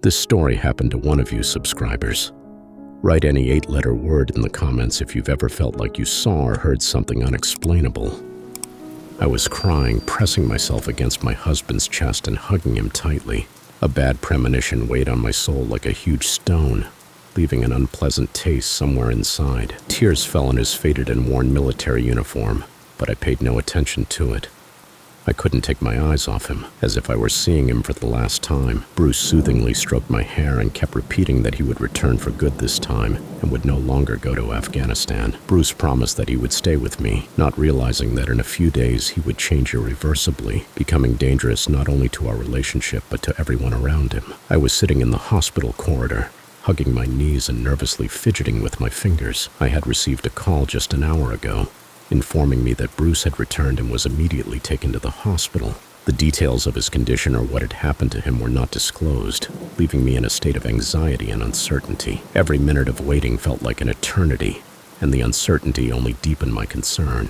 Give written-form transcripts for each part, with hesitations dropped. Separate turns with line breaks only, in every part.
This story happened to one of you subscribers. Write any 8-letter word in the comments if you've ever felt like you saw or heard something unexplainable. I was crying, pressing myself against my husband's chest and hugging him tightly. A bad premonition weighed on my soul like a huge stone, leaving an unpleasant taste somewhere inside. Tears fell on his faded and worn military uniform, but I paid no attention to it. I couldn't take my eyes off him, as if I were seeing him for the last time. Bruce soothingly stroked my hair and kept repeating that he would return for good this time and would no longer go to Afghanistan. Bruce promised that he would stay with me, not realizing that in a few days he would change irreversibly, becoming dangerous not only to our relationship but to everyone around him. I was sitting in the hospital corridor, hugging my knees and nervously fidgeting with my fingers. I had received a call just an hour ago, informing me that Bruce had returned and was immediately taken to the hospital. The details of his condition or what had happened to him were not disclosed, leaving me in a state of anxiety and uncertainty. Every minute of waiting felt like an eternity, and the uncertainty only deepened my concern.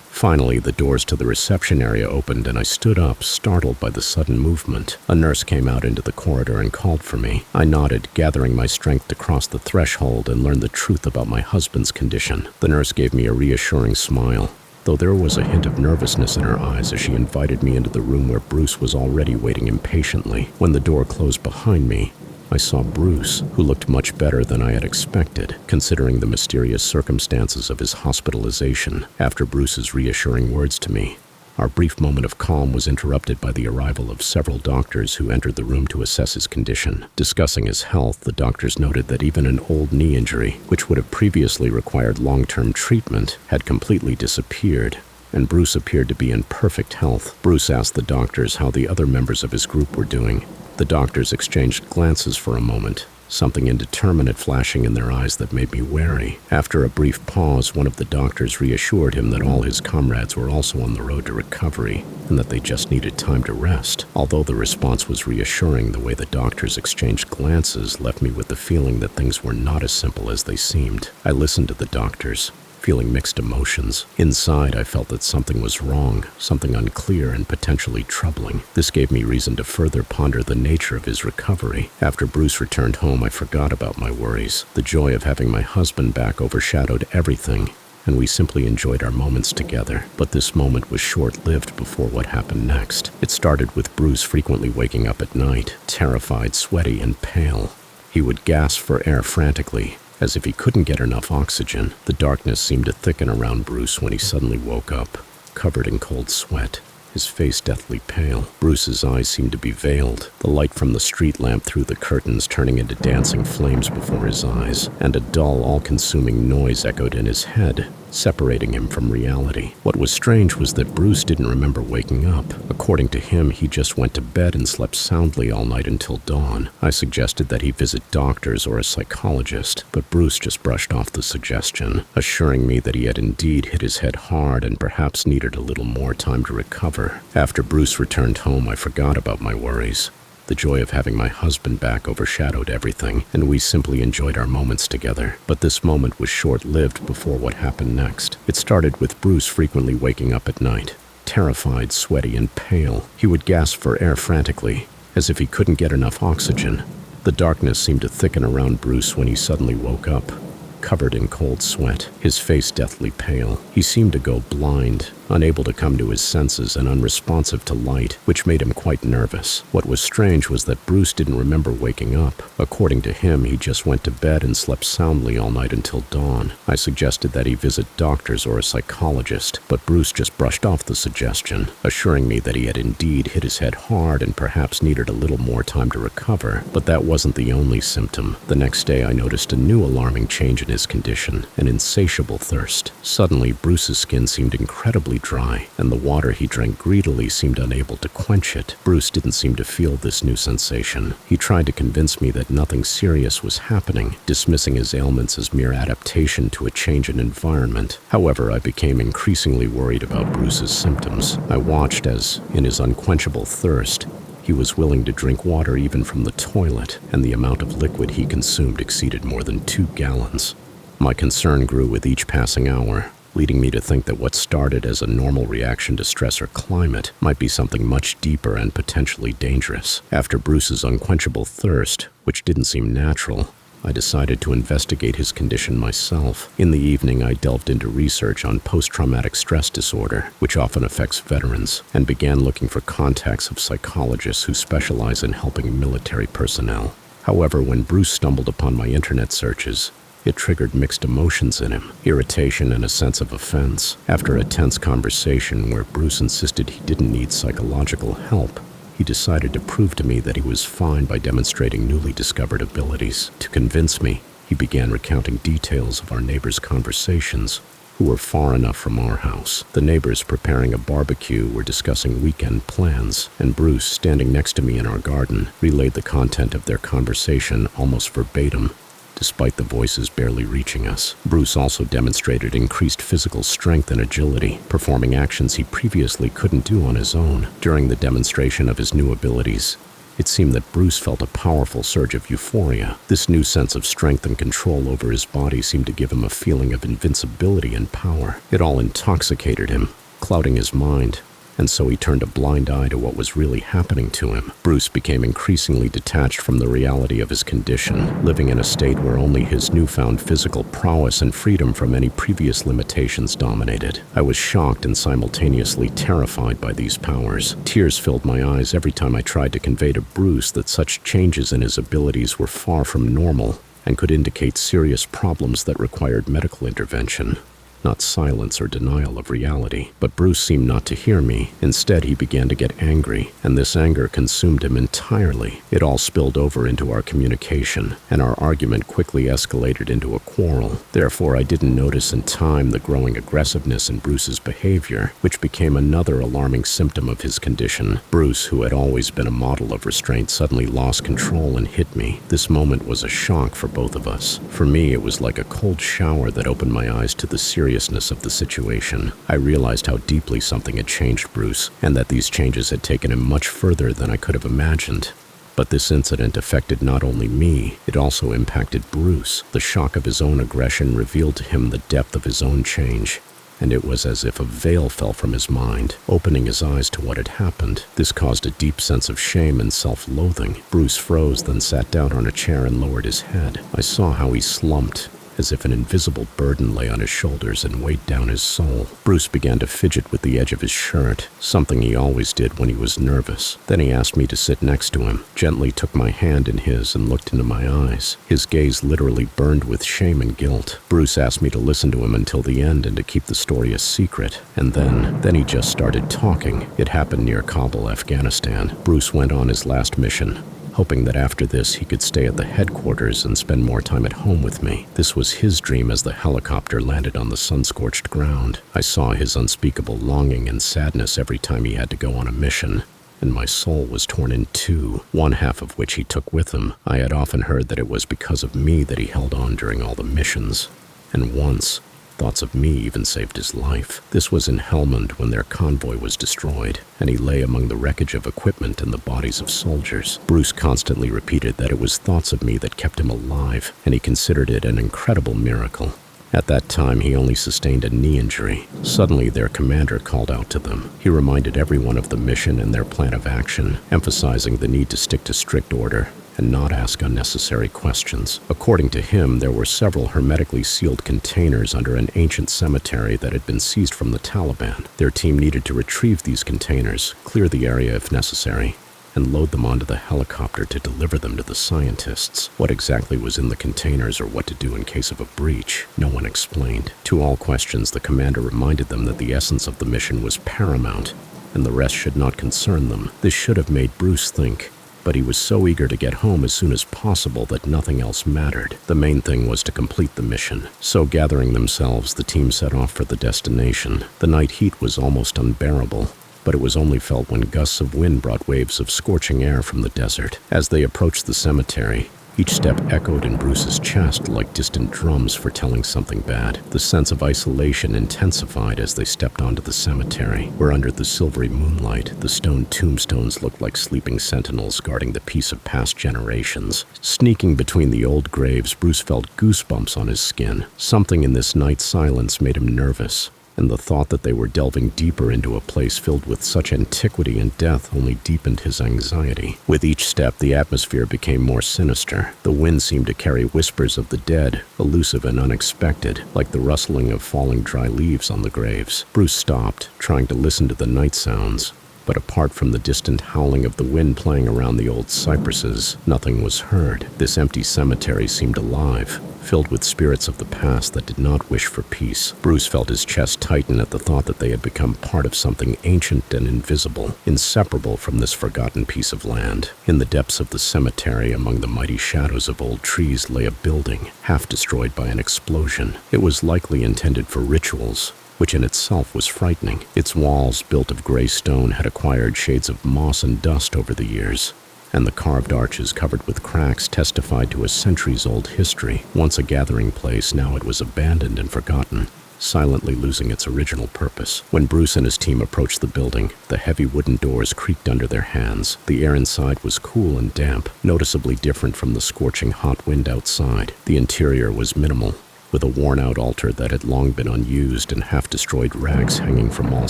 Finally, the doors to the reception area opened and I stood up, startled by the sudden movement. A nurse came out into the corridor and called for me. I nodded, gathering my strength to cross the threshold and learn the truth about my husband's condition. The nurse gave me a reassuring smile, though there was a hint of nervousness in her eyes as she invited me into the room where Bruce was already waiting impatiently. When the door closed behind me, I saw Bruce, who looked much better than I had expected, considering the mysterious circumstances of his hospitalization. After Bruce's reassuring words to me, our brief moment of calm was interrupted by the arrival of several doctors who entered the room to assess his condition. Discussing his health, the doctors noted that even an old knee injury, which would have previously required long-term treatment, had completely disappeared, and Bruce appeared to be in perfect health. Bruce asked the doctors how the other members of his group were doing. The doctors exchanged glances for a moment, something indeterminate flashing in their eyes that made me wary. After a brief pause, one of the doctors reassured him that all his comrades were also on the road to recovery and that they just needed time to rest. Although the response was reassuring, the way the doctors exchanged glances left me with the feeling that things were not as simple as they seemed. I listened to the doctors, feeling mixed emotions. Inside, I felt that something was wrong, something unclear and potentially troubling. This gave me reason to further ponder the nature of his recovery. After Bruce returned home, I forgot about my worries. The joy of having my husband back overshadowed everything, and we simply enjoyed our moments together. But this moment was short-lived before what happened next. It started with Bruce frequently waking up at night, terrified, sweaty, and pale. He would gasp for air frantically, as if he couldn't get enough oxygen. The darkness seemed to thicken around Bruce when he suddenly woke up, covered in cold sweat, his face deathly pale. Bruce's eyes seemed to be veiled, the light from the street lamp through the curtains turning into dancing flames before his eyes, and a dull, all-consuming noise echoed in his head, separating him from reality. What was strange was that Bruce didn't remember waking up. According to him, he just went to bed and slept soundly all night until dawn. I suggested that he visit doctors or a psychologist, but Bruce just brushed off the suggestion, assuring me that he had indeed hit his head hard and perhaps needed a little more time to recover. After Bruce returned home, I forgot about my worries. The joy of having my husband back overshadowed everything, and we simply enjoyed our moments together. But this moment was short-lived before what happened next. It started with Bruce frequently waking up at night, terrified, sweaty, and pale. He would gasp for air frantically, as if he couldn't get enough oxygen. The darkness seemed to thicken around Bruce when he suddenly woke up, covered in cold sweat, his face deathly pale. He seemed to go blind, unable to come to his senses and unresponsive to light, which made him quite nervous. What was strange was that Bruce didn't remember waking up. According to him, he just went to bed and slept soundly all night until dawn. I suggested that he visit doctors or a psychologist, but Bruce just brushed off the suggestion, assuring me that he had indeed hit his head hard and perhaps needed a little more time to recover. But that wasn't the only symptom. The next day, I noticed a new alarming change in his condition, an insatiable thirst. Suddenly, Bruce's skin seemed incredibly dry, and the water he drank greedily seemed unable to quench it. Bruce didn't seem to feel this new sensation. He tried to convince me that nothing serious was happening, dismissing his ailments as mere adaptation to a change in environment. However, I became increasingly worried about Bruce's symptoms. I watched as, in his unquenchable thirst, he was willing to drink water even from the toilet, and the amount of liquid he consumed exceeded more than 2 gallons. My concern grew with each passing hour, leading me to think that what started as a normal reaction to stress or climate might be something much deeper and potentially dangerous. After Bruce's unquenchable thirst, which didn't seem natural. I decided to investigate his condition myself. In the evening, I delved into research on post-traumatic stress disorder, which often affects veterans, and began looking for contacts of psychologists who specialize in helping military personnel. However, when Bruce stumbled upon my internet searches, it triggered mixed emotions in him, irritation and a sense of offense. After a tense conversation where Bruce insisted he didn't need psychological help, he decided to prove to me that he was fine by demonstrating newly discovered abilities. To convince me, he began recounting details of our neighbors' conversations, who were far enough from our house. The neighbors preparing a barbecue were discussing weekend plans, and Bruce, standing next to me in our garden, relayed the content of their conversation almost verbatim, despite the voices barely reaching us. Bruce also demonstrated increased physical strength and agility, performing actions he previously couldn't do on his own. During the demonstration of his new abilities, it seemed that Bruce felt a powerful surge of euphoria. This new sense of strength and control over his body seemed to give him a feeling of invincibility and power. It all intoxicated him, clouding his mind, and so he turned a blind eye to what was really happening to him. Bruce became increasingly detached from the reality of his condition, living in a state where only his newfound physical prowess and freedom from any previous limitations dominated. I was shocked and simultaneously terrified by these powers. Tears filled my eyes every time I tried to convey to Bruce that such changes in his abilities were far from normal and could indicate serious problems that required medical intervention, not silence or denial of reality. But Bruce seemed not to hear me. Instead, he began to get angry, and this anger consumed him entirely. It all spilled over into our communication, and our argument quickly escalated into a quarrel. Therefore, I didn't notice in time the growing aggressiveness in Bruce's behavior, which became another alarming symptom of his condition. Bruce, who had always been a model of restraint, suddenly lost control and hit me. This moment was a shock for both of us. For me, it was like a cold shower that opened my eyes to the seriousness of the situation. I realized how deeply something had changed Bruce, and that these changes had taken him much further than I could have imagined. But this incident affected not only me, it also impacted Bruce. The shock of his own aggression revealed to him the depth of his own change, and it was as if a veil fell from his mind, opening his eyes to what had happened. This caused a deep sense of shame and self-loathing. Bruce froze, then sat down on a chair and lowered his head. I saw how he slumped, as if an invisible burden lay on his shoulders and weighed down his soul. Bruce began to fidget with the edge of his shirt, something he always did when he was nervous. Then he asked me to sit next to him, gently took my hand in his and looked into my eyes. His gaze literally burned with shame and guilt. Bruce asked me to listen to him until the end and to keep the story a secret. And then he just started talking. It happened near Kabul, Afghanistan. Bruce went on his last mission, hoping that after this he could stay at the headquarters and spend more time at home with me. This was his dream as the helicopter landed on the sun-scorched ground. I saw his unspeakable longing and sadness every time he had to go on a mission, and my soul was torn in two, one half of which he took with him. I had often heard that it was because of me that he held on during all the missions, and once, thoughts of me even saved his life. This was in Helmand when their convoy was destroyed, and he lay among the wreckage of equipment and the bodies of soldiers. Bruce constantly repeated that it was thoughts of me that kept him alive, and he considered it an incredible miracle. At that time, he only sustained a knee injury. Suddenly, their commander called out to them. He reminded everyone of the mission and their plan of action, emphasizing the need to stick to strict order and not ask unnecessary questions. According to him, there were several hermetically sealed containers under an ancient cemetery that had been seized from the Taliban. Their team needed to retrieve these containers, clear the area if necessary, and load them onto the helicopter to deliver them to the scientists. What exactly was in the containers or what to do in case of a breach, no one explained. To all questions, the commander reminded them that the essence of the mission was paramount, and the rest should not concern them. This should have made Bruce think, but he was so eager to get home as soon as possible that nothing else mattered. The main thing was to complete the mission. So gathering themselves, the team set off for the destination. The night heat was almost unbearable, but it was only felt when gusts of wind brought waves of scorching air from the desert. As they approached the cemetery, each step echoed in Bruce's chest like distant drums foretelling something bad. The sense of isolation intensified as they stepped onto the cemetery, where under the silvery moonlight, the stone tombstones looked like sleeping sentinels guarding the peace of past generations. Sneaking between the old graves, Bruce felt goosebumps on his skin. Something in this night's silence made him nervous, and the thought that they were delving deeper into a place filled with such antiquity and death only deepened his anxiety. With each step, the atmosphere became more sinister. The wind seemed to carry whispers of the dead, elusive and unexpected, like the rustling of falling dry leaves on the graves. Bruce stopped, trying to listen to the night sounds. But apart from the distant howling of the wind playing around the old cypresses, nothing was heard. This empty cemetery seemed alive, filled with spirits of the past that did not wish for peace. Bruce felt his chest tighten at the thought that they had become part of something ancient and invisible, inseparable from this forgotten piece of land. In the depths of the cemetery, among the mighty shadows of old trees, lay a building, half destroyed by an explosion. It was likely intended for rituals, which in itself was frightening. Its walls, built of gray stone, had acquired shades of moss and dust over the years, and the carved arches covered with cracks testified to a centuries-old history. Once a gathering place, now it was abandoned and forgotten, silently losing its original purpose. When Bruce and his team approached the building, the heavy wooden doors creaked under their hands. The air inside was cool and damp, noticeably different from the scorching hot wind outside. The interior was minimal, with a worn-out altar that had long been unused and half-destroyed rags hanging from all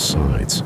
sides.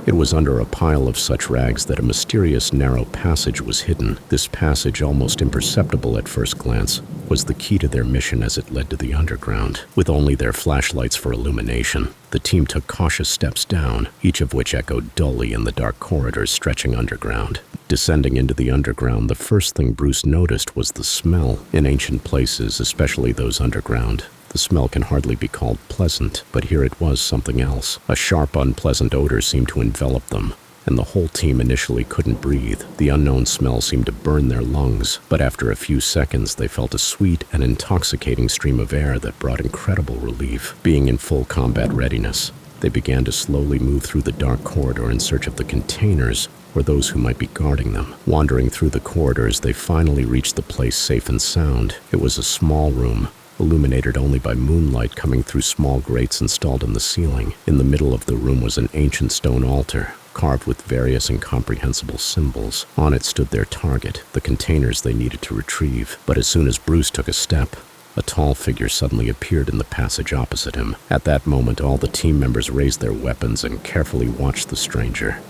It was under a pile of such rags that a mysterious narrow passage was hidden. This passage, almost imperceptible at first glance, was the key to their mission as it led to the underground. With only their flashlights for illumination, the team took cautious steps down, each of which echoed dully in the dark corridors stretching underground. Descending into the underground, the first thing Bruce noticed was the smell. In ancient places, especially those underground, the smell can hardly be called pleasant, but here it was something else. A sharp, unpleasant odor seemed to envelop them, and the whole team initially couldn't breathe. The unknown smell seemed to burn their lungs, but after a few seconds they felt a sweet and intoxicating stream of air that brought incredible relief. Being in full combat readiness, they began to slowly move through the dark corridor in search of the containers or those who might be guarding them. Wandering through the corridors, they finally reached the place safe and sound. It was a small room, illuminated only by moonlight coming through small grates installed in the ceiling. In the middle of the room was an ancient stone altar, carved with various incomprehensible symbols. On it stood their target, the containers they needed to retrieve. But as soon as Bruce took a step, a tall figure suddenly appeared in the passage opposite him. At that moment, all the team members raised their weapons and carefully watched the stranger.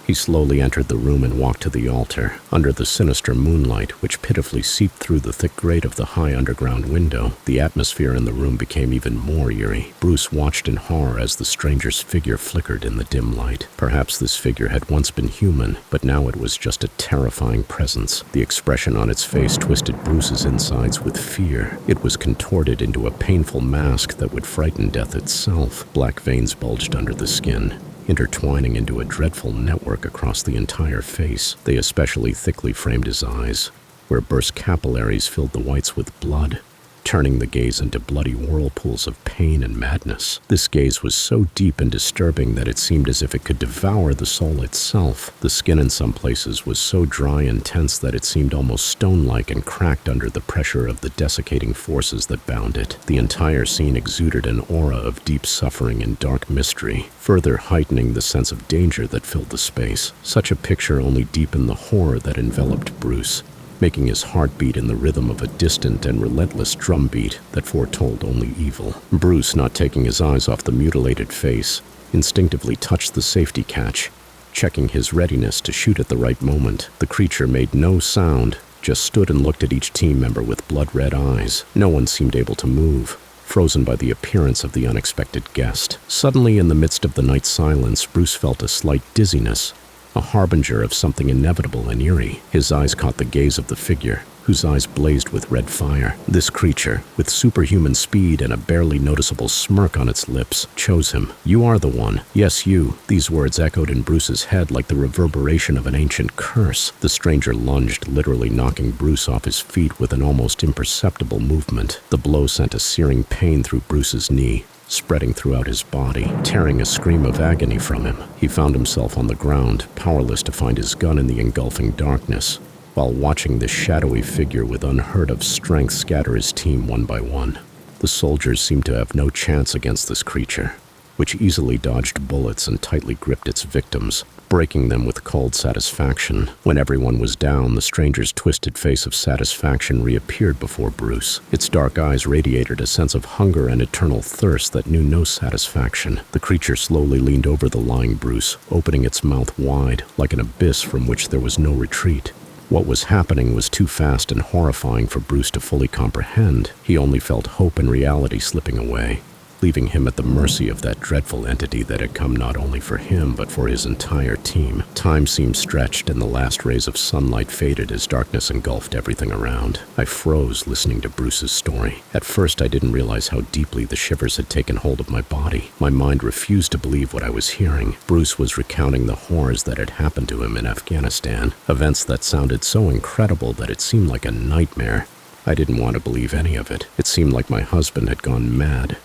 He slowly entered the room and walked to the altar. Under the sinister moonlight, which pitifully seeped through the thick grate of the high underground window, the atmosphere in the room became even more eerie. Bruce watched in horror as the stranger's figure flickered in the dim light. Perhaps this figure had once been human, but now it was just a terrifying presence. The expression on its face twisted Bruce's insides with fear. It was contorted into a painful mask that would frighten death itself. Black veins bulged under the skin, intertwining into a dreadful network across the entire face. They especially thickly framed his eyes, where burst capillaries filled the whites with blood, turning the gaze into bloody whirlpools of pain and madness. This gaze was so deep and disturbing that it seemed as if it could devour the soul itself. The skin in some places was so dry and tense that it seemed almost stone-like and cracked under the pressure of the desiccating forces that bound it. The entire scene exuded an aura of deep suffering and dark mystery, further heightening the sense of danger that filled the space. Such a picture only deepened the horror that enveloped Bruce, making his heart beat in the rhythm of a distant and relentless drumbeat that foretold only evil. Bruce, not taking his eyes off the mutilated face, instinctively touched the safety catch, checking his readiness to shoot at the right moment. The creature made no sound, just stood and looked at each team member with blood-red eyes. No one seemed able to move, frozen by the appearance of the unexpected guest. Suddenly, in the midst of the night silence, Bruce felt a slight dizziness, a harbinger of something inevitable and eerie. His eyes caught the gaze of the figure, whose eyes blazed with red fire. This creature, with superhuman speed and a barely noticeable smirk on its lips, chose him. "You are the one. Yes, you." These words echoed in Bruce's head like the reverberation of an ancient curse. The stranger lunged, literally knocking Bruce off his feet with an almost imperceptible movement. The blow sent a searing pain through Bruce's knee, spreading throughout his body, tearing a scream of agony from him. He found himself on the ground, powerless to find his gun in the engulfing darkness, while watching this shadowy figure with unheard-of strength scatter his team one by one. The soldiers seemed to have no chance against this creature. which easily dodged bullets and tightly gripped its victims, breaking them with cold satisfaction. When everyone was down, the stranger's twisted face of satisfaction reappeared before Bruce. Its dark eyes radiated a sense of hunger and eternal thirst that knew no satisfaction. The creature slowly leaned over the lying Bruce, opening its mouth wide, like an abyss from which there was no retreat. What was happening was too fast and horrifying for Bruce to fully comprehend. He only felt hope and reality slipping away, leaving him at the mercy of that dreadful entity that had come not only for him but for his entire team. Time seemed stretched and the last rays of sunlight faded as darkness engulfed everything around. I froze listening to Bruce's story. At first I didn't realize how deeply the shivers had taken hold of my body. My mind refused to believe what I was hearing. Bruce was recounting the horrors that had happened to him in Afghanistan, events that sounded so incredible that it seemed like a nightmare. I didn't want to believe any of it. It seemed like my husband had gone mad.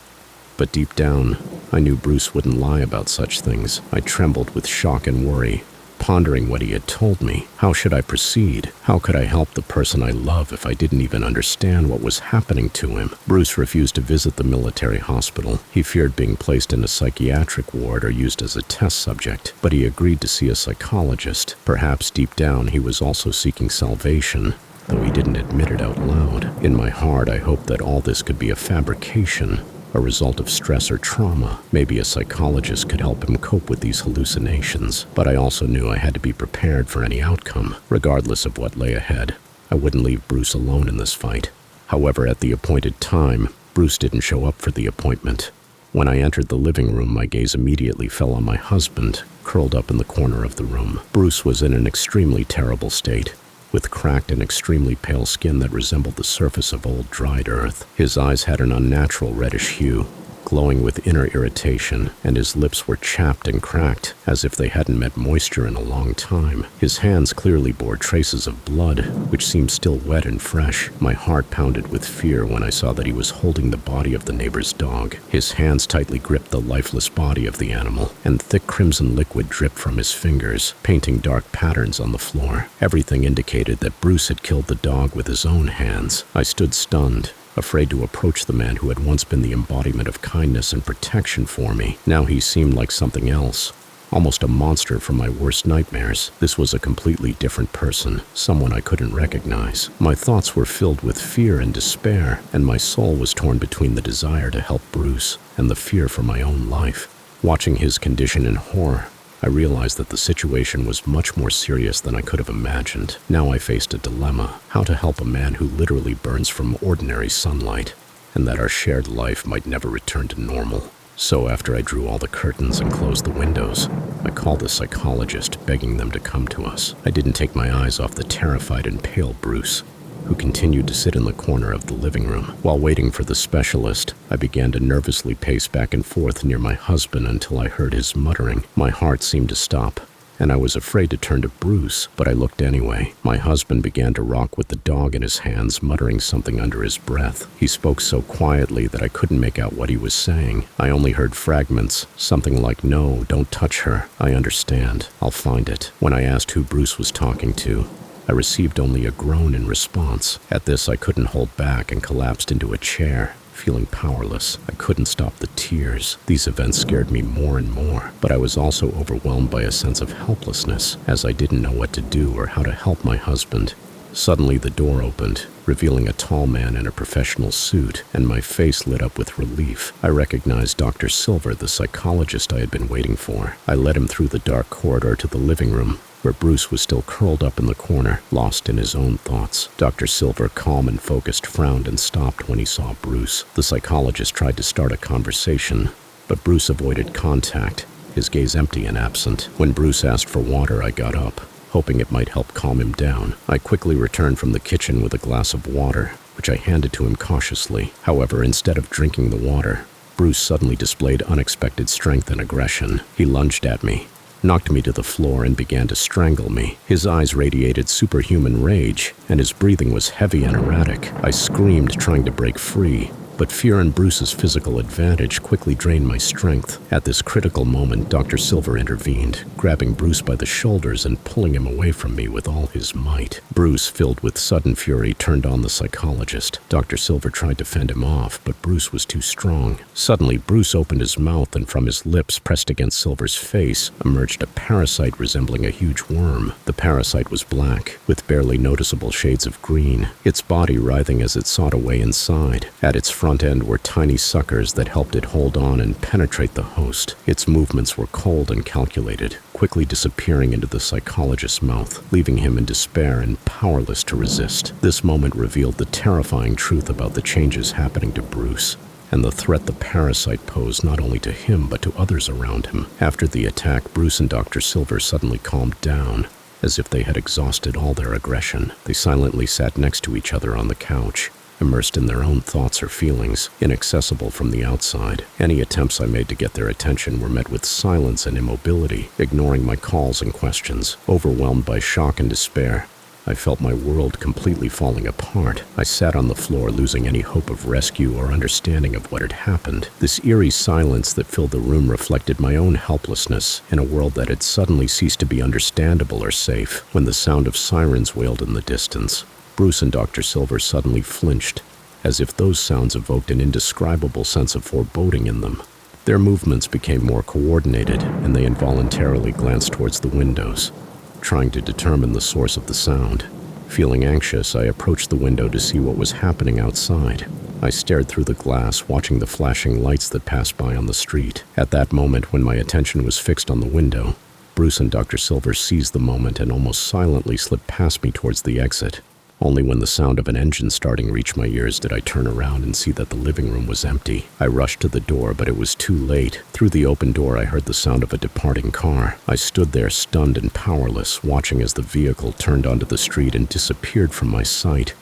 But deep down, I knew Bruce wouldn't lie about such things. I trembled with shock and worry, pondering what he had told me. How should I proceed? How could I help the person I love if I didn't even understand what was happening to him? Bruce refused to visit the military hospital. He feared being placed in a psychiatric ward or used as a test subject, but he agreed to see a psychologist. Perhaps deep down he was also seeking salvation, though he didn't admit it out loud. In my heart, I hoped that all this could be a fabrication, a result of stress or trauma. Maybe a psychologist could help him cope with these hallucinations. But I also knew I had to be prepared for any outcome, regardless of what lay ahead. I wouldn't leave Bruce alone in this fight. However, at the appointed time, Bruce didn't show up for the appointment. When I entered the living room, my gaze immediately fell on my husband, curled up in the corner of the room. Bruce was in an extremely terrible state, with cracked and extremely pale skin that resembled the surface of old dried earth. His eyes had an unnatural reddish hue, glowing with inner irritation, and his lips were chapped and cracked, as if they hadn't met moisture in a long time. His hands clearly bore traces of blood, which seemed still wet and fresh. My heart pounded with fear when I saw that he was holding the body of the neighbor's dog. His hands tightly gripped the lifeless body of the animal, and thick crimson liquid dripped from his fingers, painting dark patterns on the floor. Everything indicated that Bruce had killed the dog with his own hands. I stood stunned, afraid to approach the man who had once been the embodiment of kindness and protection for me. Now he seemed like something else, almost a monster from my worst nightmares. This was a completely different person, someone I couldn't recognize. My thoughts were filled with fear and despair, and my soul was torn between the desire to help Bruce and the fear for my own life. Watching his condition in horror, I realized that the situation was much more serious than I could have imagined. Now I faced a dilemma: how to help a man who literally burns from ordinary sunlight, and that our shared life might never return to normal. So after I drew all the curtains and closed the windows, I called a psychologist, begging them to come to us. I didn't take my eyes off the terrified and pale Bruce, who continued to sit in the corner of the living room. While waiting for the specialist, I began to nervously pace back and forth near my husband until I heard his muttering. My heart seemed to stop, and I was afraid to turn to Bruce, but I looked anyway. My husband began to rock with the dog in his hands, muttering something under his breath. He spoke so quietly that I couldn't make out what he was saying. I only heard fragments, something like, "No, don't touch her. I understand. I'll find it." When I asked who Bruce was talking to, I received only a groan in response. At this, I couldn't hold back and collapsed into a chair, feeling powerless. I couldn't stop the tears. These events scared me more and more, but I was also overwhelmed by a sense of helplessness, as I didn't know what to do or how to help my husband. Suddenly, the door opened, revealing a tall man in a professional suit, and my face lit up with relief. I recognized Dr. Silver, the psychologist I had been waiting for. I led him through the dark corridor to the living room, where Bruce was still curled up in the corner, lost in his own thoughts. Dr. Silver, calm and focused, frowned and stopped when he saw Bruce. The psychologist tried to start a conversation, but Bruce avoided contact, his gaze empty and absent. When Bruce asked for water, I got up, hoping it might help calm him down. I quickly returned from the kitchen with a glass of water, which I handed to him cautiously. However, instead of drinking the water, Bruce suddenly displayed unexpected strength and aggression. He lunged at me, knocked me to the floor, and began to strangle me. His eyes radiated superhuman rage, and his breathing was heavy and erratic. I screamed, trying to break free, but fear and Bruce's physical advantage quickly drained my strength. At this critical moment, Dr. Silver intervened, grabbing Bruce by the shoulders and pulling him away from me with all his might. Bruce, filled with sudden fury, turned on the psychologist. Dr. Silver tried to fend him off, but Bruce was too strong. Suddenly, Bruce opened his mouth, and from his lips, pressed against Silver's face, emerged a parasite resembling a huge worm. The parasite was black, with barely noticeable shades of green, its body writhing as it sought a way inside. At its front end were tiny suckers that helped it hold on and penetrate the host. Its movements were cold and calculated, quickly disappearing into the psychologist's mouth, leaving him in despair and powerless to resist. This moment revealed the terrifying truth about the changes happening to Bruce, and the threat the parasite posed not only to him but to others around him. After the attack, Bruce and Dr. Silver suddenly calmed down, as if they had exhausted all their aggression. They silently sat next to each other on the couch, immersed in their own thoughts or feelings, inaccessible from the outside. Any attempts I made to get their attention were met with silence and immobility, ignoring my calls and questions. Overwhelmed by shock and despair, I felt my world completely falling apart. I sat on the floor, losing any hope of rescue or understanding of what had happened. This eerie silence that filled the room reflected my own helplessness in a world that had suddenly ceased to be understandable or safe. When the sound of sirens wailed in the distance, Bruce and Dr. Silver suddenly flinched, as if those sounds evoked an indescribable sense of foreboding in them. Their movements became more coordinated, and they involuntarily glanced towards the windows, trying to determine the source of the sound. Feeling anxious, I approached the window to see what was happening outside. I stared through the glass, watching the flashing lights that passed by on the street. At that moment, when my attention was fixed on the window, Bruce and Dr. Silver seized the moment and almost silently slipped past me towards the exit. Only when the sound of an engine starting reached my ears did I turn around and see that the living room was empty. I rushed to the door, but it was too late. Through the open door, I heard the sound of a departing car. I stood there stunned and powerless, watching as the vehicle turned onto the street and disappeared from my sight,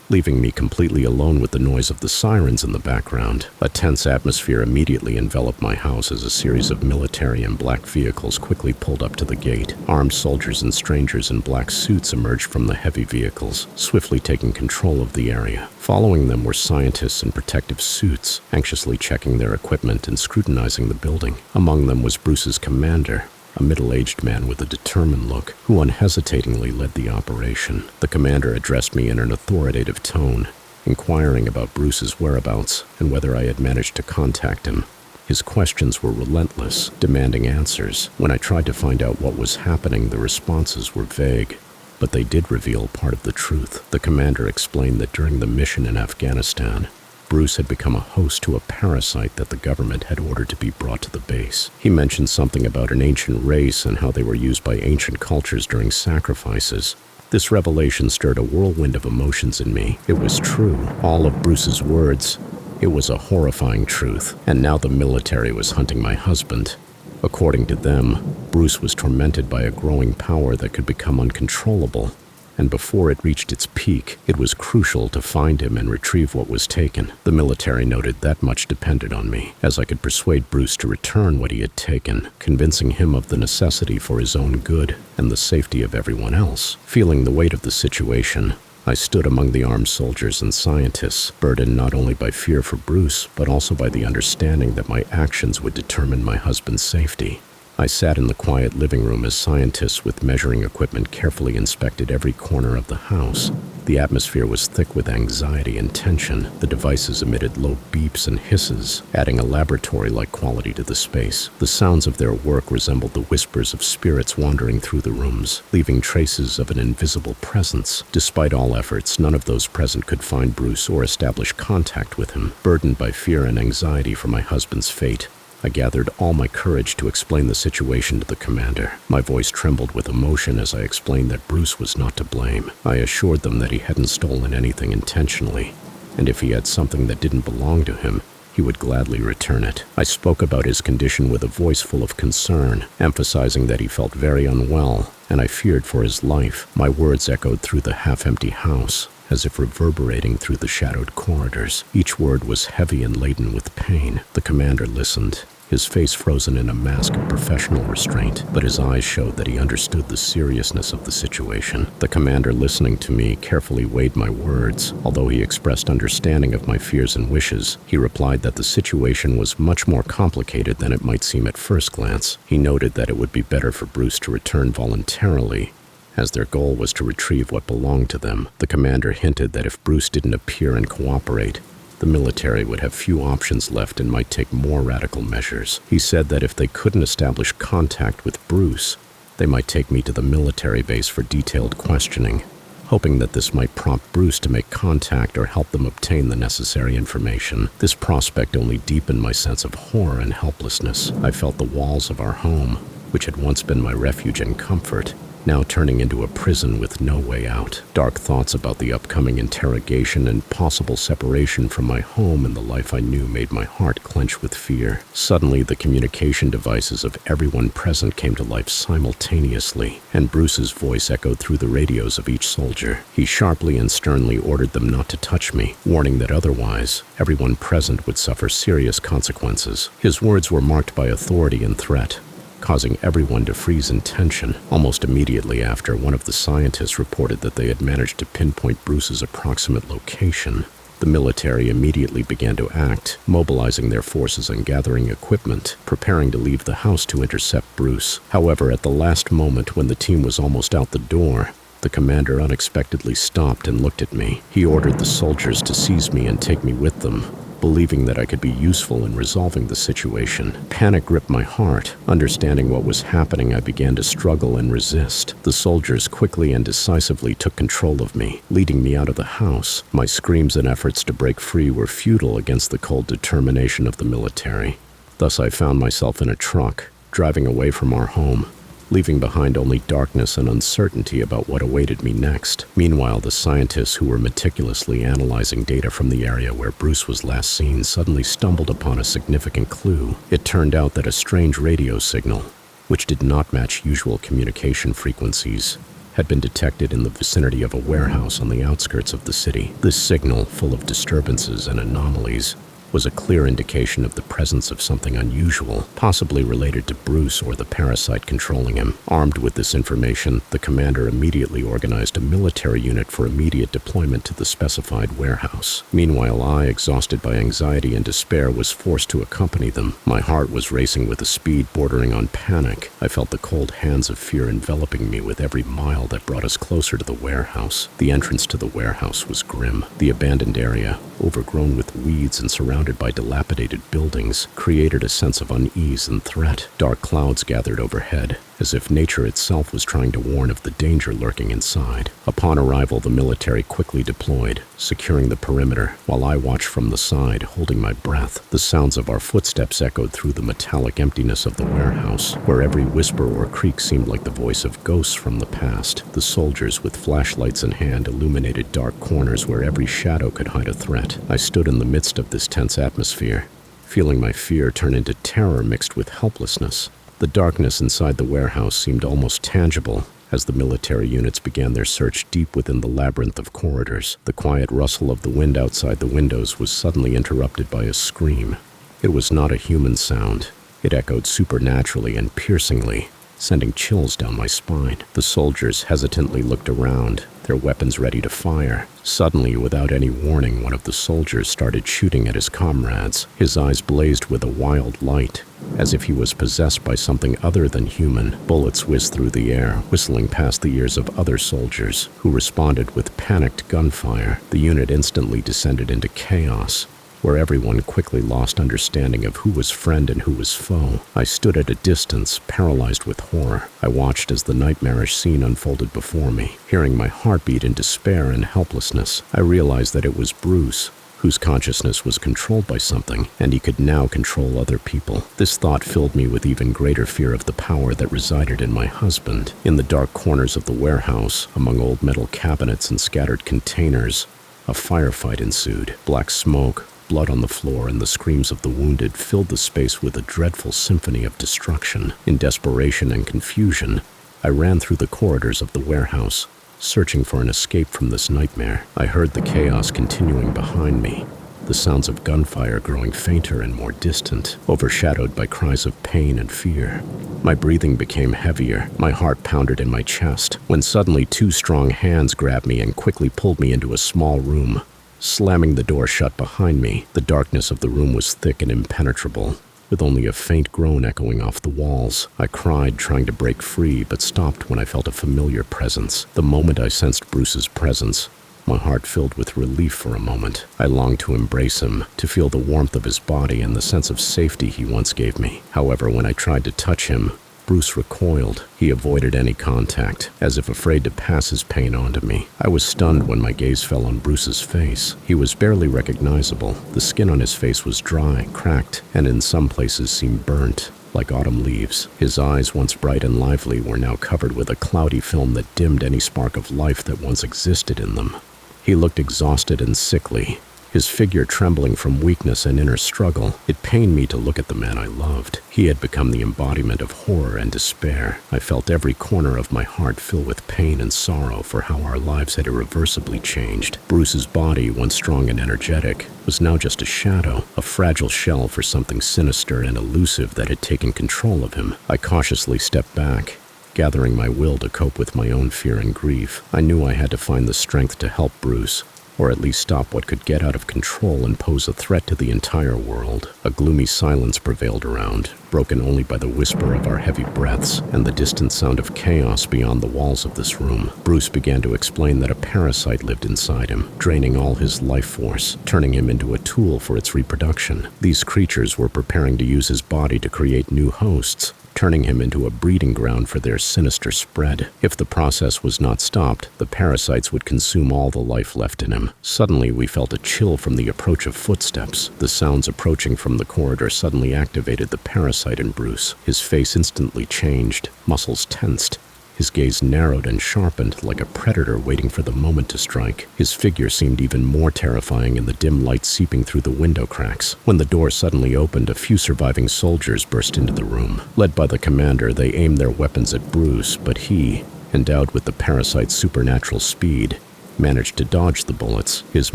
leaving me completely alone with the noise of the sirens in the background. A tense atmosphere immediately enveloped my house as a series of military and black vehicles quickly pulled up to the gate. Armed soldiers and strangers in black suits emerged from the heavy vehicles, swiftly taking control of the area. Following them were scientists in protective suits, anxiously checking their equipment and scrutinizing the building. Among them was Bruce's commander, a middle-aged man with a determined look, who unhesitatingly led the operation. The commander addressed me in an authoritative tone, inquiring about Bruce's whereabouts and whether I had managed to contact him. His questions were relentless, demanding answers. When I tried to find out what was happening, the responses were vague, but they did reveal part of the truth. The commander explained that during the mission in Afghanistan, Bruce had become a host to a parasite that the government had ordered to be brought to the base. He mentioned something about an ancient race and how they were used by ancient cultures during sacrifices. This revelation stirred a whirlwind of emotions in me. It was true, all of Bruce's words. It was a horrifying truth, and now the military was hunting my husband. According to them, Bruce was tormented by a growing power that could become uncontrollable, and before it reached its peak, it was crucial to find him and retrieve what was taken. The military noted that much depended on me, as I could persuade Bruce to return what he had taken, convincing him of the necessity for his own good and the safety of everyone else. Feeling the weight of the situation, I stood among the armed soldiers and scientists, burdened not only by fear for Bruce, but also by the understanding that my actions would determine my husband's safety. I sat in the quiet living room as scientists with measuring equipment carefully inspected every corner of the house. The atmosphere was thick with anxiety and tension. The devices emitted low beeps and hisses, adding a laboratory-like quality to the space. The sounds of their work resembled the whispers of spirits wandering through the rooms, leaving traces of an invisible presence. Despite all efforts, none of those present could find Bruce or establish contact with him. Burdened by fear and anxiety for my husband's fate, I gathered all my courage to explain the situation to the commander. My voice trembled with emotion as I explained that Bruce was not to blame. I assured them that he hadn't stolen anything intentionally, and if he had something that didn't belong to him, he would gladly return it. I spoke about his condition with a voice full of concern, emphasizing that he felt very unwell, and I feared for his life. My words echoed through the half-empty house, as if reverberating through the shadowed corridors. Each word was heavy and laden with pain. The commander listened, his face frozen in a mask of professional restraint, but his eyes showed that he understood the seriousness of the situation. The commander, listening to me, carefully weighed my words. Although he expressed understanding of my fears and wishes, he replied that the situation was much more complicated than it might seem at first glance. He noted that it would be better for Bruce to return voluntarily, as their goal was to retrieve what belonged to them. The commander hinted that if Bruce didn't appear and cooperate, the military would have few options left and might take more radical measures. He said that if they couldn't establish contact with Bruce, they might take me to the military base for detailed questioning, hoping that this might prompt Bruce to make contact or help them obtain the necessary information. This prospect only deepened my sense of horror and helplessness. I felt the walls of our home, which had once been my refuge and comfort, now turning into a prison with no way out. Dark thoughts about the upcoming interrogation and possible separation from my home and the life I knew made my heart clench with fear. Suddenly, the communication devices of everyone present came to life simultaneously, and Bruce's voice echoed through the radios of each soldier. He sharply and sternly ordered them not to touch me, warning that otherwise, everyone present would suffer serious consequences. His words were marked by authority and threat, causing everyone to freeze in tension. Almost immediately after, one of the scientists reported that they had managed to pinpoint Bruce's approximate location. The military immediately began to act, mobilizing their forces and gathering equipment, preparing to leave the house to intercept Bruce. However, at the last moment, when the team was almost out the door, the commander unexpectedly stopped and looked at me. He ordered the soldiers to seize me and take me with them, believing that I could be useful in resolving the situation. Panic gripped my heart. Understanding what was happening, I began to struggle and resist. The soldiers quickly and decisively took control of me, leading me out of the house. My screams and efforts to break free were futile against the cold determination of the military. Thus, I found myself in a truck, driving away from our home, leaving behind only darkness and uncertainty about what awaited me next. Meanwhile, the scientists who were meticulously analyzing data from the area where Bruce was last seen suddenly stumbled upon a significant clue. It turned out that a strange radio signal, which did not match usual communication frequencies, had been detected in the vicinity of a warehouse on the outskirts of the city. This signal, full of disturbances and anomalies, was a clear indication of the presence of something unusual, possibly related to Bruce or the parasite controlling him. Armed with this information, the commander immediately organized a military unit for immediate deployment to the specified warehouse. Meanwhile, I, exhausted by anxiety and despair, was forced to accompany them. My heart was racing with a speed bordering on panic. I felt the cold hands of fear enveloping me with every mile that brought us closer to the warehouse. The entrance to the warehouse was grim. The abandoned area, overgrown with weeds and surrounded by dilapidated buildings, created a sense of unease and threat. Dark clouds gathered overhead, as if nature itself was trying to warn of the danger lurking inside. Upon arrival, the military quickly deployed, securing the perimeter, while I watched from the side, holding my breath. The sounds of our footsteps echoed through the metallic emptiness of the warehouse, where every whisper or creak seemed like the voice of ghosts from the past. The soldiers, with flashlights in hand, illuminated dark corners where every shadow could hide a threat. I stood in the midst of this tense atmosphere, feeling my fear turn into terror mixed with helplessness. The darkness inside the warehouse seemed almost tangible as the military units began their search deep within the labyrinth of corridors. The quiet rustle of the wind outside the windows was suddenly interrupted by a scream. It was not a human sound. It echoed supernaturally and piercingly, sending chills down my spine. The soldiers hesitantly looked around, their weapons ready to fire. Suddenly, without any warning, one of the soldiers started shooting at his comrades. His eyes blazed with a wild light, as if he was possessed by something other than human. Bullets whizzed through the air, whistling past the ears of other soldiers, who responded with panicked gunfire. The unit instantly descended into chaos, where everyone quickly lost understanding of who was friend and who was foe. I stood at a distance, paralyzed with horror. I watched as the nightmarish scene unfolded before me. Hearing my heartbeat in despair and helplessness, I realized that it was Bruce, whose consciousness was controlled by something, and he could now control other people. This thought filled me with even greater fear of the power that resided in my husband. In the dark corners of the warehouse, among old metal cabinets and scattered containers, a firefight ensued. Black smoke, blood on the floor, and the screams of the wounded filled the space with a dreadful symphony of destruction. In desperation and confusion, I ran through the corridors of the warehouse, searching for an escape from this nightmare. I heard the chaos continuing behind me, the sounds of gunfire growing fainter and more distant, overshadowed by cries of pain and fear. My breathing became heavier, my heart pounded in my chest, when suddenly 2 strong hands grabbed me and quickly pulled me into a small room. Slamming the door shut behind me, the darkness of the room was thick and impenetrable, with only a faint groan echoing off the walls. I cried, trying to break free, but stopped when I felt a familiar presence. The moment I sensed Bruce's presence, my heart filled with relief for a moment. I longed to embrace him, to feel the warmth of his body and the sense of safety he once gave me. However, when I tried to touch him, Bruce recoiled. He avoided any contact, as if afraid to pass his pain on to me. I was stunned when my gaze fell on Bruce's face. He was barely recognizable. The skin on his face was dry, cracked, and in some places seemed burnt, like autumn leaves. His eyes, once bright and lively, were now covered with a cloudy film that dimmed any spark of life that once existed in them. He looked exhausted and sickly, his figure trembling from weakness and inner struggle. It pained me to look at the man I loved. He had become the embodiment of horror and despair. I felt every corner of my heart fill with pain and sorrow for how our lives had irreversibly changed. Bruce's body, once strong and energetic, was now just a shadow, a fragile shell for something sinister and elusive that had taken control of him. I cautiously stepped back, gathering my will to cope with my own fear and grief. I knew I had to find the strength to help Bruce, or at least stop what could get out of control and pose a threat to the entire world. A gloomy silence prevailed around, broken only by the whisper of our heavy breaths and the distant sound of chaos beyond the walls of this room. Bruce began to explain that a parasite lived inside him, draining all his life force, turning him into a tool for its reproduction. These creatures were preparing to use his body to create new hosts, turning him into a breeding ground for their sinister spread. If the process was not stopped, the parasites would consume all the life left in him. Suddenly, we felt a chill from the approach of footsteps. The sounds approaching from the corridor suddenly activated the parasite in Bruce. His face instantly changed, muscles tensed. His gaze narrowed and sharpened like a predator waiting for the moment to strike. His figure seemed even more terrifying in the dim light seeping through the window cracks. When the door suddenly opened, a few surviving soldiers burst into the room. Led by the commander, they aimed their weapons at Bruce, but he, endowed with the parasite's supernatural speed, managed to dodge the bullets. His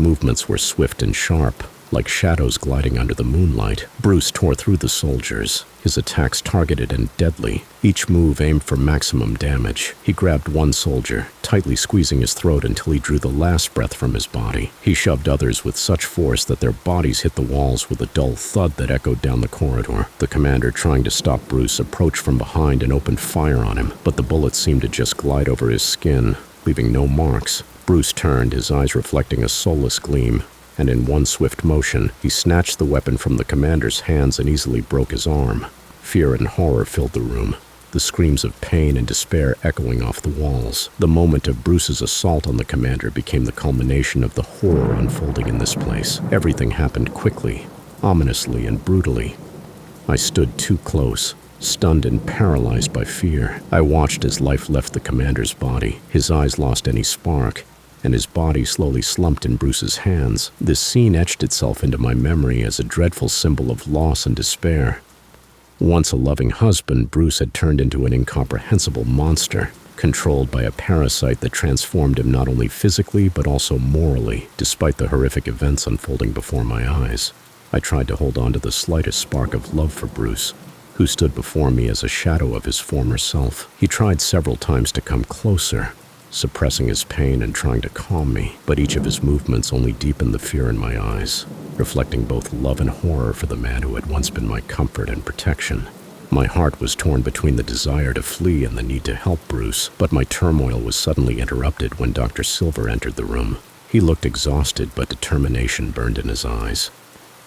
movements were swift and sharp, like shadows gliding under the moonlight. Bruce tore through the soldiers, his attacks targeted and deadly, each move aimed for maximum damage. He grabbed one soldier, tightly squeezing his throat until he drew the last breath from his body. He shoved others with such force that their bodies hit the walls with a dull thud that echoed down the corridor. The commander, trying to stop Bruce, approached from behind and opened fire on him, but the bullets seemed to just glide over his skin, leaving no marks. Bruce turned, his eyes reflecting a soulless gleam, and in one swift motion, he snatched the weapon from the commander's hands and easily broke his arm. Fear and horror filled the room, the screams of pain and despair echoing off the walls. The moment of Bruce's assault on the commander became the culmination of the horror unfolding in this place. Everything happened quickly, ominously, and brutally. I stood too close, stunned and paralyzed by fear. I watched as life left the commander's body. His eyes lost any spark, and his body slowly slumped in Bruce's hands. This scene etched itself into my memory as a dreadful symbol of loss and despair. Once a loving husband, Bruce had turned into an incomprehensible monster, controlled by a parasite that transformed him not only physically but also morally. Despite the horrific events unfolding before my eyes, I tried to hold on to the slightest spark of love for Bruce, who stood before me as a shadow of his former self. He tried several times to come closer, suppressing his pain and trying to calm me, but each of his movements only deepened the fear in my eyes, reflecting both love and horror for the man who had once been my comfort and protection. My heart was torn between the desire to flee and the need to help Bruce, but my turmoil was suddenly interrupted when Dr. Silver entered the room. He looked exhausted, but determination burned in his eyes.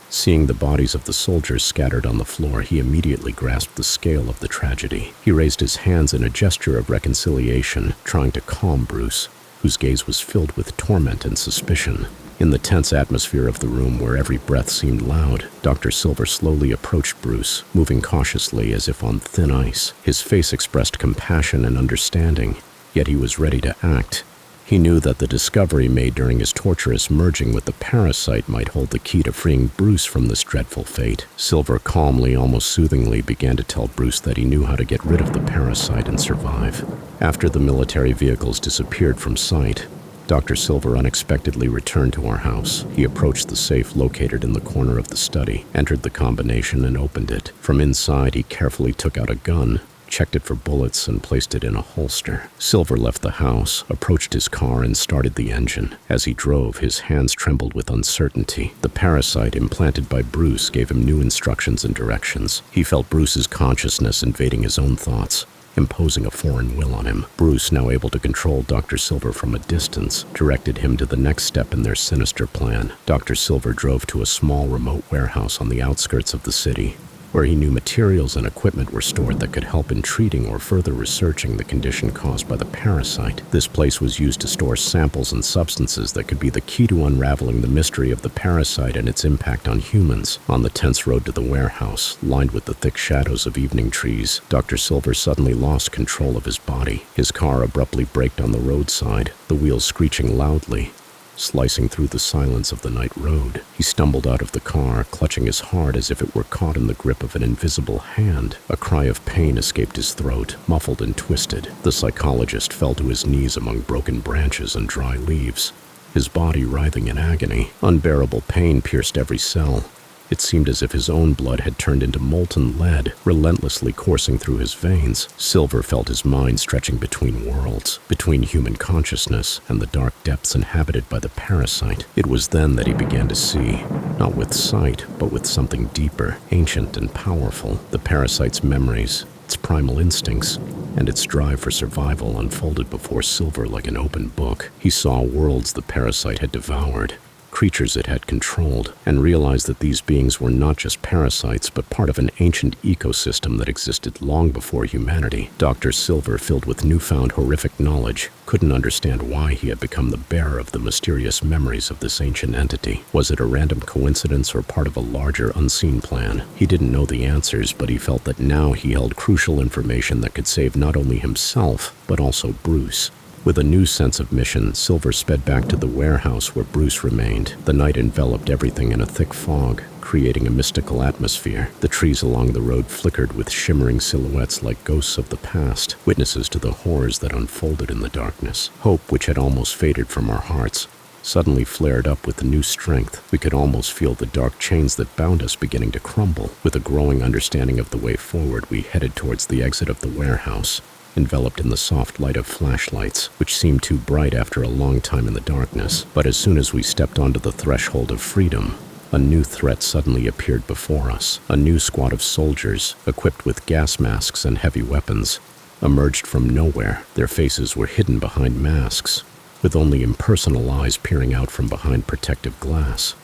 Seeing the bodies of the soldiers scattered on the floor, he immediately grasped the scale of the tragedy. He raised his hands in a gesture of reconciliation, trying to calm Bruce, whose gaze was filled with torment and suspicion. In the tense atmosphere of the room where every breath seemed loud, Dr. Silver slowly approached Bruce, moving cautiously as if on thin ice. His face expressed compassion and understanding, yet he was ready to act. He knew that the discovery made during his torturous merging with the parasite might hold the key to freeing Bruce from this dreadful fate. Silver calmly, almost soothingly, began to tell Bruce that he knew how to get rid of the parasite and survive. After the military vehicles disappeared from sight, Dr. Silver unexpectedly returned to our house. He approached the safe located in the corner of the study, entered the combination, and opened it. From inside, he carefully took out a gun, checked it for bullets, and placed it in a holster. Silver left the house, approached his car, and started the engine. As he drove, his hands trembled with uncertainty. The parasite implanted by Bruce gave him new instructions and directions. He felt Bruce's consciousness invading his own thoughts, imposing a foreign will on him. Bruce, now able to control Dr. Silver from a distance, directed him to the next step in their sinister plan. Dr. Silver drove to a small remote warehouse on the outskirts of the city, where he knew materials and equipment were stored that could help in treating or further researching the condition caused by the parasite. This place was used to store samples and substances that could be the key to unraveling the mystery of the parasite and its impact on humans. On the tense road to the warehouse, lined with the thick shadows of evening trees, Dr. Silver suddenly lost control of his body. His car abruptly braked on the roadside, the wheels screeching loudly, slicing through the silence of the night road. He stumbled out of the car, clutching his heart as if it were caught in the grip of an invisible hand. A cry of pain escaped his throat, muffled and twisted. The psychologist fell to his knees among broken branches and dry leaves, his body writhing in agony. Unbearable pain pierced every cell. It seemed as if his own blood had turned into molten lead, relentlessly coursing through his veins. Silver felt his mind stretching between worlds, between human consciousness and the dark depths inhabited by the parasite. It was then that he began to see, not with sight, but with something deeper, ancient and powerful. The parasite's memories, its primal instincts, and its drive for survival unfolded before Silver like an open book. He saw worlds the parasite had devoured, creatures it had controlled, and realized that these beings were not just parasites, but part of an ancient ecosystem that existed long before humanity. Dr. Silver, filled with newfound horrific knowledge, couldn't understand why he had become the bearer of the mysterious memories of this ancient entity. Was it a random coincidence or part of a larger, unseen plan? He didn't know the answers, but he felt that now he held crucial information that could save not only himself, but also Bruce. With a new sense of mission, Silver sped back to the warehouse where Bruce remained. The night enveloped everything in a thick fog, creating a mystical atmosphere. The trees along the road flickered with shimmering silhouettes like ghosts of the past, witnesses to the horrors that unfolded in the darkness. Hope, which had almost faded from our hearts, suddenly flared up with new strength. We could almost feel the dark chains that bound us beginning to crumble. With a growing understanding of the way forward, we headed towards the exit of the warehouse, enveloped in the soft light of flashlights, which seemed too bright after a long time in the darkness. But as soon as we stepped onto the threshold of freedom, a new threat suddenly appeared before us. A new squad of soldiers, equipped with gas masks and heavy weapons, emerged from nowhere. Their faces were hidden behind masks, with only impersonal eyes peering out from behind protective glass.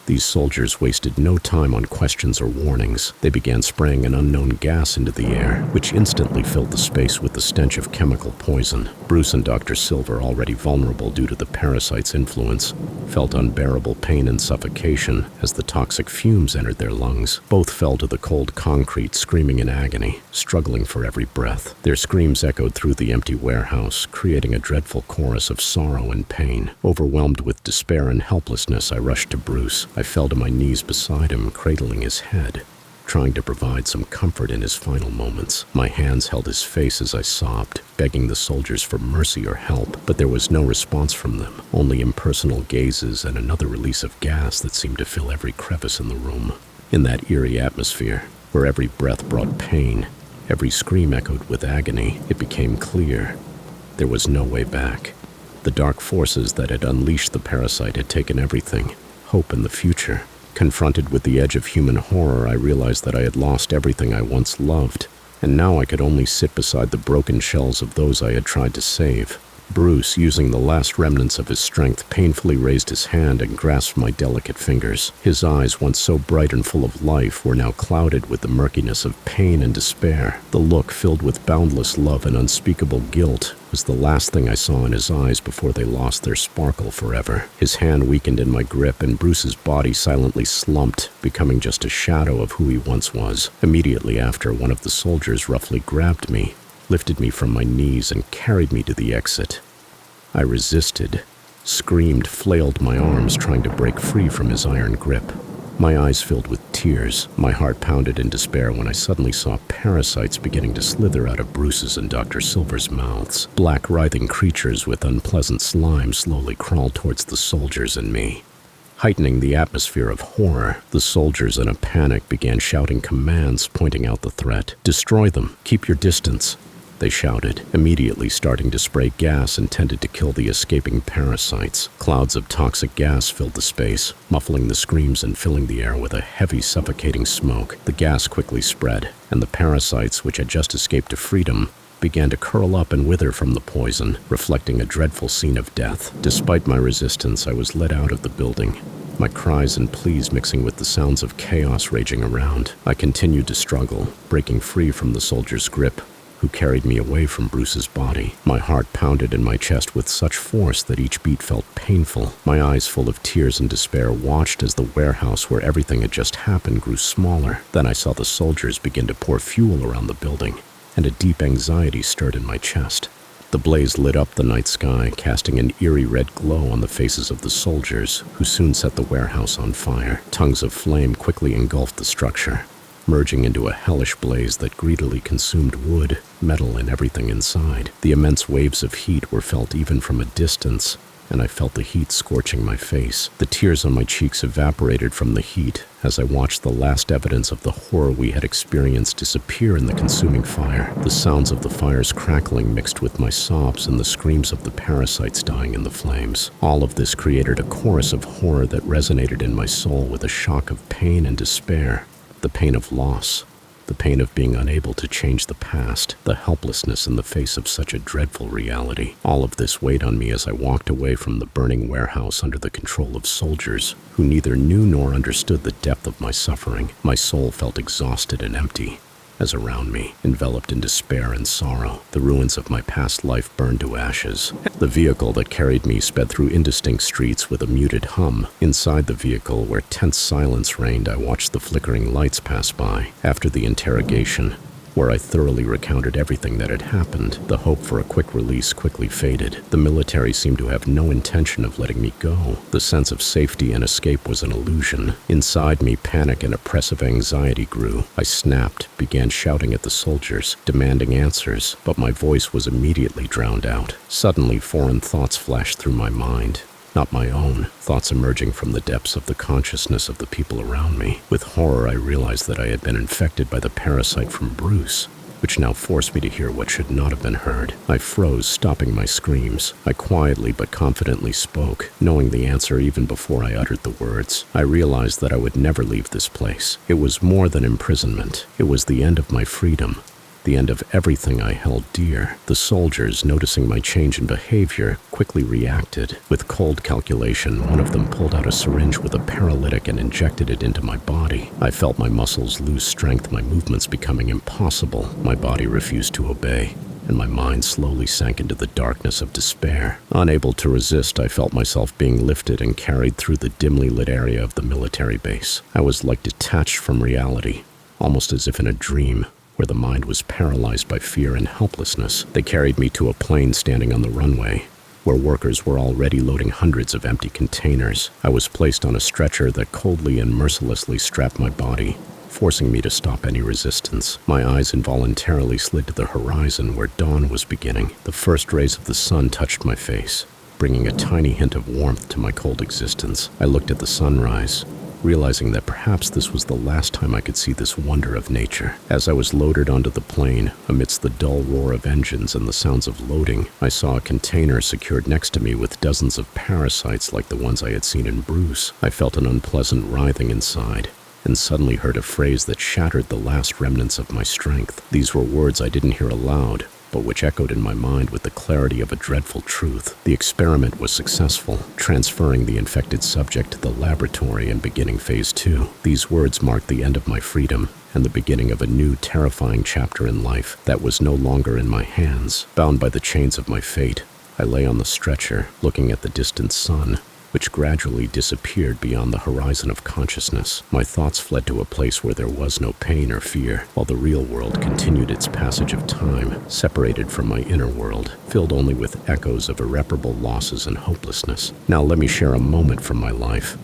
These soldiers wasted no time on questions or warnings. They began spraying an unknown gas into the air, which instantly filled the space with the stench of chemical poison. Bruce and Dr. Silver, already vulnerable due to the parasite's influence, felt unbearable pain and suffocation as the toxic fumes entered their lungs. Both fell to the cold concrete, screaming in agony, struggling for every breath. Their screams echoed through the empty warehouse, creating a dreadful chorus of sorrow and pain. Overwhelmed with despair and helplessness, I rushed to Bruce. I fell to my knees beside him, cradling his head, trying to provide some comfort in his final moments. My hands held his face as I sobbed, begging the soldiers for mercy or help, but there was no response from them, only impersonal gazes and another release of gas that seemed to fill every crevice in the room. In that eerie atmosphere, where every breath brought pain, every scream echoed with agony, it became clear there was no way back. The dark forces that had unleashed the parasite had taken everything: hope and the future. Confronted with the edge of human horror, I realized that I had lost everything I once loved, and now I could only sit beside the broken shells of those I had tried to save. Bruce, using the last remnants of his strength, painfully raised his hand and grasped my delicate fingers. His eyes, once so bright and full of life, were now clouded with the murkiness of pain and despair. The look, filled with boundless love and unspeakable guilt, was the last thing I saw in his eyes before they lost their sparkle forever. His hand weakened in my grip, and Bruce's body silently slumped, becoming just a shadow of who he once was. Immediately after, one of the soldiers roughly grabbed me, lifted me from my knees, and carried me to the exit. I resisted, screamed, flailed my arms, trying to break free from his iron grip. My eyes filled with tears. My heart pounded in despair when I suddenly saw parasites beginning to slither out of Bruce's and Dr. Silver's mouths. Black, writhing creatures with unpleasant slime slowly crawled towards the soldiers and me. Heightening the atmosphere of horror, the soldiers in a panic began shouting commands pointing out the threat. "Destroy them! Keep your distance!" they shouted, immediately starting to spray gas intended to kill the escaping parasites. Clouds of toxic gas filled the space, muffling the screams and filling the air with a heavy, suffocating smoke. The gas quickly spread, and the parasites, which had just escaped to freedom, began to curl up and wither from the poison, reflecting a dreadful scene of death. Despite my resistance, I was led out of the building, my cries and pleas mixing with the sounds of chaos raging around. I continued to struggle, breaking free from the soldier's grip, who carried me away from Bruce's body. My heart pounded in my chest with such force that each beat felt painful. My eyes, full of tears and despair, watched as the warehouse where everything had just happened grew smaller. Then I saw the soldiers begin to pour fuel around the building, and a deep anxiety stirred in my chest. The blaze lit up the night sky, casting an eerie red glow on the faces of the soldiers, who soon set the warehouse on fire. Tongues of flame quickly engulfed the structure, merging into a hellish blaze that greedily consumed wood, metal, and everything inside. The immense waves of heat were felt even from a distance, and I felt the heat scorching my face. The tears on my cheeks evaporated from the heat as I watched the last evidence of the horror we had experienced disappear in the consuming fire. The sounds of the fire's crackling mixed with my sobs and the screams of the parasites dying in the flames. All of this created a chorus of horror that resonated in my soul with a shock of pain and despair. The pain of loss, the pain of being unable to change the past, the helplessness in the face of such a dreadful reality. All of this weighed on me as I walked away from the burning warehouse under the control of soldiers who neither knew nor understood the depth of my suffering. My soul felt exhausted and empty, as around me, enveloped in despair and sorrow, the ruins of my past life burned to ashes. The vehicle that carried me sped through indistinct streets with a muted hum. Inside the vehicle, where tense silence reigned, I watched the flickering lights pass by. After the interrogation, where I thoroughly recounted everything that had happened, the hope for a quick release quickly faded. The military seemed to have no intention of letting me go. The sense of safety and escape was an illusion. Inside me, panic and oppressive anxiety grew. I snapped, began shouting at the soldiers, demanding answers, but my voice was immediately drowned out. Suddenly, foreign thoughts flashed through my mind. Not my own, thoughts emerging from the depths of the consciousness of the people around me. With horror, I realized that I had been infected by the parasite from Bruce, which now forced me to hear what should not have been heard. I froze, stopping my screams. I quietly but confidently spoke, knowing the answer even before I uttered the words. I realized that I would never leave this place. It was more than imprisonment. It was the end of my freedom, the end of everything I held dear. The soldiers, noticing my change in behavior, quickly reacted. With cold calculation, one of them pulled out a syringe with a paralytic and injected it into my body. I felt my muscles lose strength, my movements becoming impossible. My body refused to obey, and my mind slowly sank into the darkness of despair. Unable to resist, I felt myself being lifted and carried through the dimly lit area of the military base. I was like detached from reality, almost as if in a dream, where the mind was paralyzed by fear and helplessness. They carried me to a plane standing on the runway, where workers were already loading hundreds of empty containers. I was placed on a stretcher that coldly and mercilessly strapped my body, forcing me to stop any resistance. My eyes involuntarily slid to the horizon where dawn was beginning. The first rays of the sun touched my face, bringing a tiny hint of warmth to my cold existence. I looked at the sunrise, realizing that perhaps this was the last time I could see this wonder of nature. As I was loaded onto the plane, amidst the dull roar of engines and the sounds of loading, I saw a container secured next to me with dozens of parasites like the ones I had seen in Bruce. I felt an unpleasant writhing inside, and suddenly heard a phrase that shattered the last remnants of my strength. These were words I didn't hear aloud, but which echoed in my mind with the clarity of a dreadful truth. The experiment was successful, transferring the infected subject to the laboratory and beginning phase 2. These words marked the end of my freedom and the beginning of a new, terrifying chapter in life that was no longer in my hands. Bound by the chains of my fate, I lay on the stretcher, looking at the distant sun, which gradually disappeared beyond the horizon of consciousness. My thoughts fled to a place where there was no pain or fear, while the real world continued its passage of time, separated from my inner world, filled only with echoes of irreparable losses and hopelessness. Now let me share a moment from my life.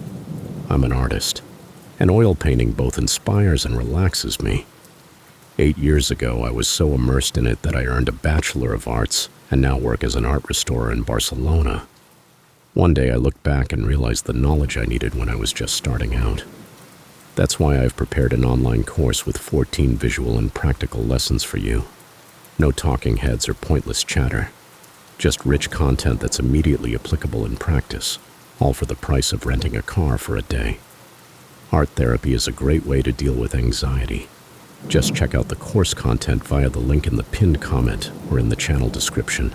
I'm an artist, And oil painting both inspires and relaxes me. 8 years ago, I was so immersed in it that I earned a Bachelor of Arts and now work as an art restorer in Barcelona. One day I looked back and realized the knowledge I needed when I was just starting out. That's why I've prepared an online course with 14 visual and practical lessons for you. No talking heads or pointless chatter. Just rich content that's immediately applicable in practice, all for the price of renting a car for a day. Art therapy is a great way to deal with anxiety. Just check out the course content via the link in the pinned comment or in the channel description.